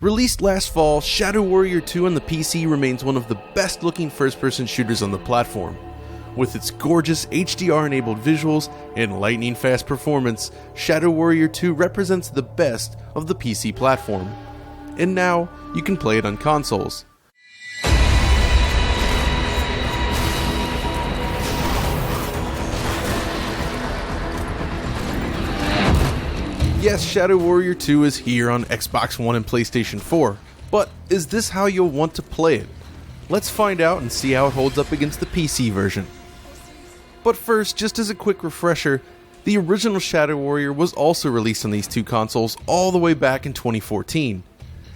Released last fall, Shadow Warrior 2 on the PC remains one of the best looking first-person shooters on the platform. With its gorgeous HDR-enabled visuals and lightning-fast performance, Shadow Warrior 2 represents the best of the PC platform. And now, you can play it on consoles. Yes, Shadow Warrior 2 is here on Xbox One and PlayStation 4, but is this how you'll want to play it? Let's find out and see how it holds up against the PC version. But first, just as a quick refresher, the original Shadow Warrior was also released on these two consoles all the way back in 2014.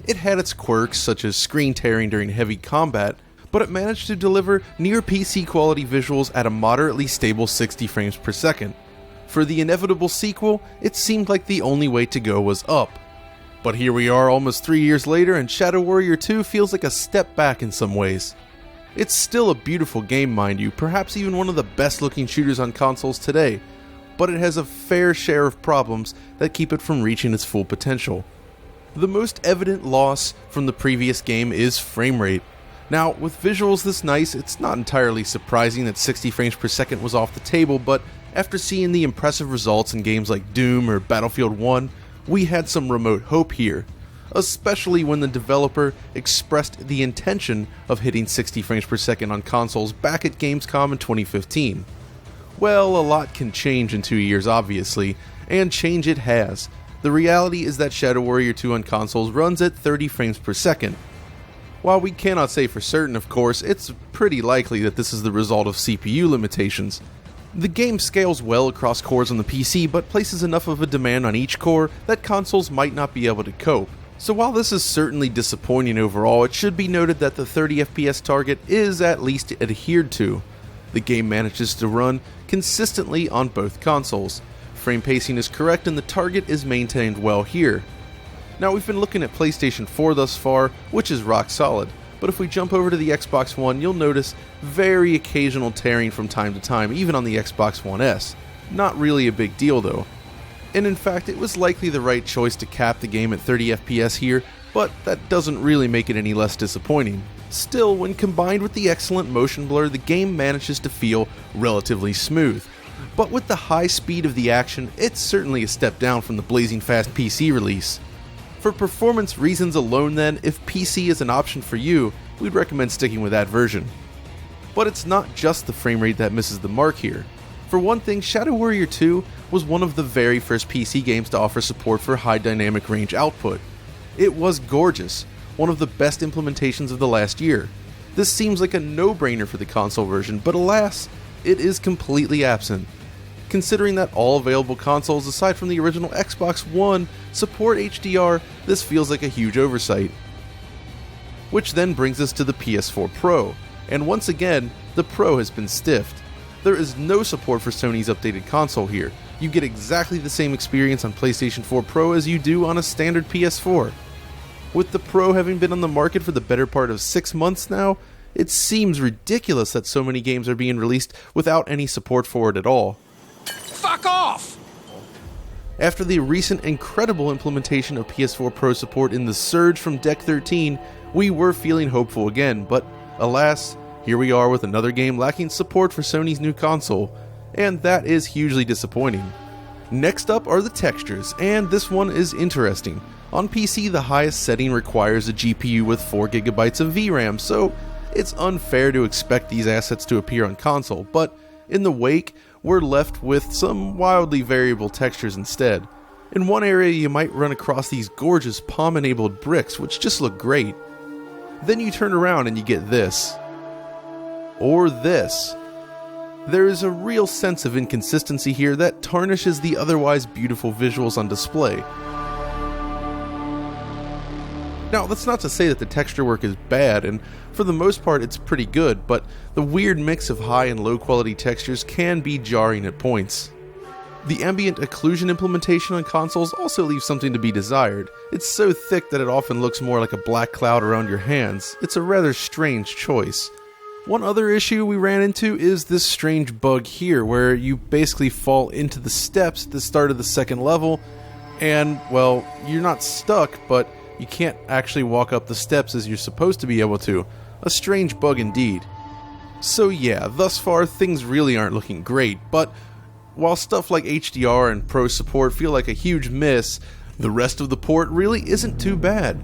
It had its quirks such as screen tearing during heavy combat, but it managed to deliver near PC quality visuals at a moderately stable 60 frames per second. For the inevitable sequel, it seemed like the only way to go was up. But here we are almost 3 years later, and Shadow Warrior 2 feels like a step back in some ways. It's still a beautiful game, mind you, perhaps even one of the best looking shooters on consoles today, but it has a fair share of problems that keep it from reaching its full potential. The most evident loss from the previous game is frame rate. Now, with visuals this nice, it's not entirely surprising that 60 frames per second was off the table, but after seeing the impressive results in games like Doom or Battlefield 1, we had some remote hope here, especially when the developer expressed the intention of hitting 60 frames per second on consoles back at Gamescom in 2015. Well, a lot can change in 2 years obviously, and change it has. The reality is that Shadow Warrior 2 on consoles runs at 30 frames per second. While we cannot say for certain, of course, it's pretty likely that this is the result of CPU limitations. The game scales well across cores on the PC, but places enough of a demand on each core that consoles might not be able to cope. So while this is certainly disappointing overall, it should be noted that the 30 FPS target is at least adhered to. The game manages to run consistently on both consoles. Frame pacing is correct and the target is maintained well here. Now we've been looking at PlayStation 4 thus far, which is rock solid. But if we jump over to the Xbox One, you'll notice very occasional tearing from time to time, even on the Xbox One S. Not really a big deal though. And in fact, it was likely the right choice to cap the game at 30 FPS here, but that doesn't really make it any less disappointing. Still, when combined with the excellent motion blur, the game manages to feel relatively smooth. But with the high speed of the action, it's certainly a step down from the blazing fast PC release. For performance reasons alone then, if PC is an option for you, we'd recommend sticking with that version. But it's not just the frame rate that misses the mark here. For one thing, Shadow Warrior 2 was one of the very first PC games to offer support for high dynamic range output. It was gorgeous, one of the best implementations of the last year. This seems like a no-brainer for the console version, but alas, it is completely absent. Considering that all available consoles aside from the original Xbox One support HDR, this feels like a huge oversight. Which then brings us to the PS4 Pro, and once again, the Pro has been stiffed. There is no support for Sony's updated console here. You get exactly the same experience on PlayStation 4 Pro as you do on a standard PS4. With the Pro having been on the market for the better part of 6 months now, it seems ridiculous that so many games are being released without any support for it at all. Fuck off! After the recent incredible implementation of PS4 Pro support in the surge from Deck 13, we were feeling hopeful again, but alas, here we are with another game lacking support for Sony's new console, and that is hugely disappointing. Next up are the textures, and this one is interesting. On PC, the highest setting requires a GPU with 4GB of VRAM, so it's unfair to expect these assets to appear on console, but in the wake, we're left with some wildly variable textures instead. In one area you might run across these gorgeous palm-enabled bricks which just look great. Then you turn around and you get this. Or this. There is a real sense of inconsistency here that tarnishes the otherwise beautiful visuals on display. Now, that's not to say that the texture work is bad, and for the most part it's pretty good, but the weird mix of high and low quality textures can be jarring at points. The Ambient Occlusion implementation on consoles also leaves something to be desired. It's so thick that it often looks more like a black cloud around your hands. It's a rather strange choice. One other issue we ran into is this strange bug here, where you basically fall into the steps at the start of the second level, and, well, you're not stuck, but You can't actually walk up the steps as you're supposed to be able to. A strange bug indeed. So yeah, thus far things really aren't looking great, but while stuff like HDR and Pro support feel like a huge miss, the rest of the port really isn't too bad.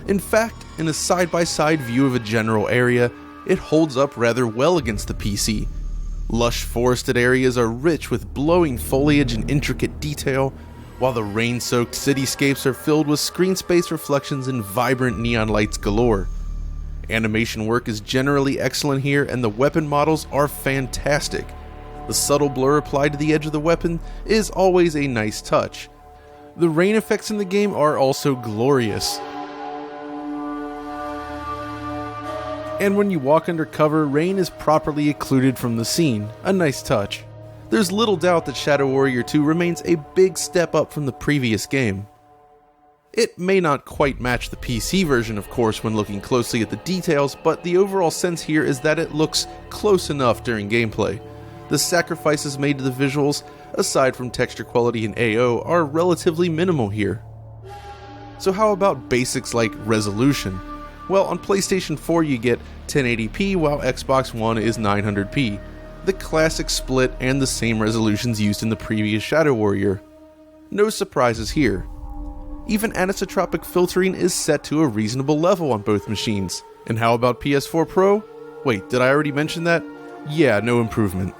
In fact, in a side-by-side view of a general area, it holds up rather well against the PC. Lush forested areas are rich with blowing foliage and intricate detail, while the rain-soaked cityscapes are filled with screen space reflections and vibrant neon lights galore. Animation work is generally excellent here, and the weapon models are fantastic. The subtle blur applied to the edge of the weapon is always a nice touch. The rain effects in the game are also glorious. And when you walk under cover, rain is properly occluded from the scene, a nice touch. There's little doubt that Shadow Warrior 2 remains a big step up from the previous game. It may not quite match the PC version, of course, when looking closely at the details, but the overall sense here is that it looks close enough during gameplay. The sacrifices made to the visuals, aside from texture quality and AO, are relatively minimal here. So how about basics like resolution? Well, on PlayStation 4 you get 1080p while Xbox One is 900p. The classic split and the same resolutions used in the previous Shadow Warrior. No surprises here. Even anisotropic filtering is set to a reasonable level on both machines. And how about PS4 Pro? Wait, did I already mention that? Yeah, no improvement.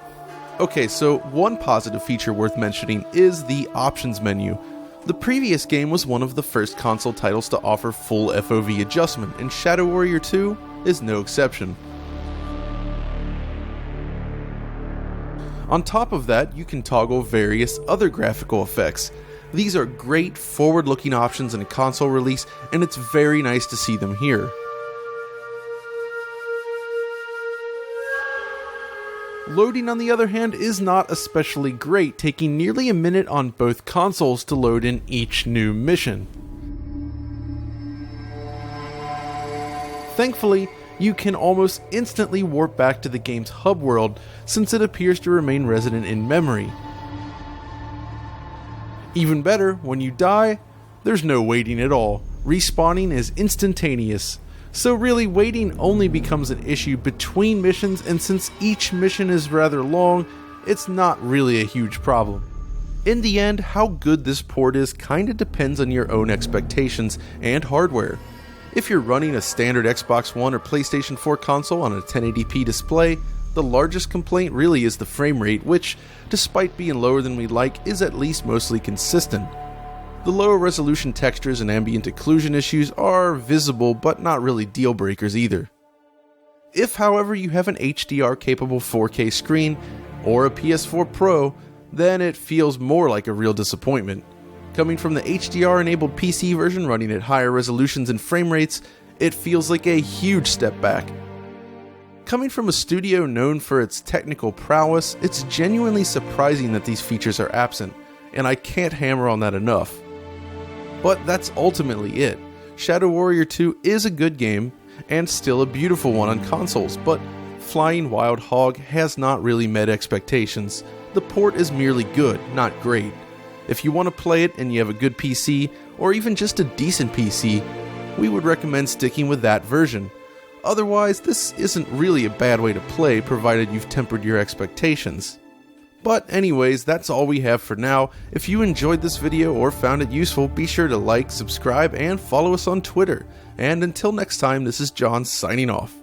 Okay, so one positive feature worth mentioning is the options menu. The previous game was one of the first console titles to offer full FOV adjustment, and Shadow Warrior 2 is no exception. On top of that, you can toggle various other graphical effects. These are great forward-looking options in a console release, and it's very nice to see them here. Loading, on the other hand, is not especially great, taking nearly a minute on both consoles to load in each new mission. Thankfully, you can almost instantly warp back to the game's hub world, since it appears to remain resident in memory. Even better, when you die, there's no waiting at all. Respawning is instantaneous. So really, waiting only becomes an issue between missions, and since each mission is rather long, it's not really a huge problem. In the end, how good this port is kinda depends on your own expectations and hardware. If you're running a standard Xbox One or PlayStation 4 console on a 1080p display, the largest complaint really is the frame rate, which, despite being lower than we'd like, is at least mostly consistent. The lower resolution textures and ambient occlusion issues are visible, but not really deal breakers either. If, however, you have an HDR capable 4K screen or a PS4 Pro, then it feels more like a real disappointment. Coming from the HDR enabled PC version running at higher resolutions and frame rates, it feels like a huge step back. Coming from a studio known for its technical prowess, it's genuinely surprising that these features are absent, and I can't hammer on that enough. But that's ultimately it. Shadow Warrior 2 is a good game, and still a beautiful one on consoles, but Flying Wild Hog has not really met expectations. The port is merely good, not great. If you want to play it and you have a good PC, or even just a decent PC, we would recommend sticking with that version. Otherwise, this isn't really a bad way to play, provided you've tempered your expectations. But anyways, that's all we have for now. If you enjoyed this video or found it useful, be sure to like, subscribe, and follow us on Twitter. And until next time, this is John signing off.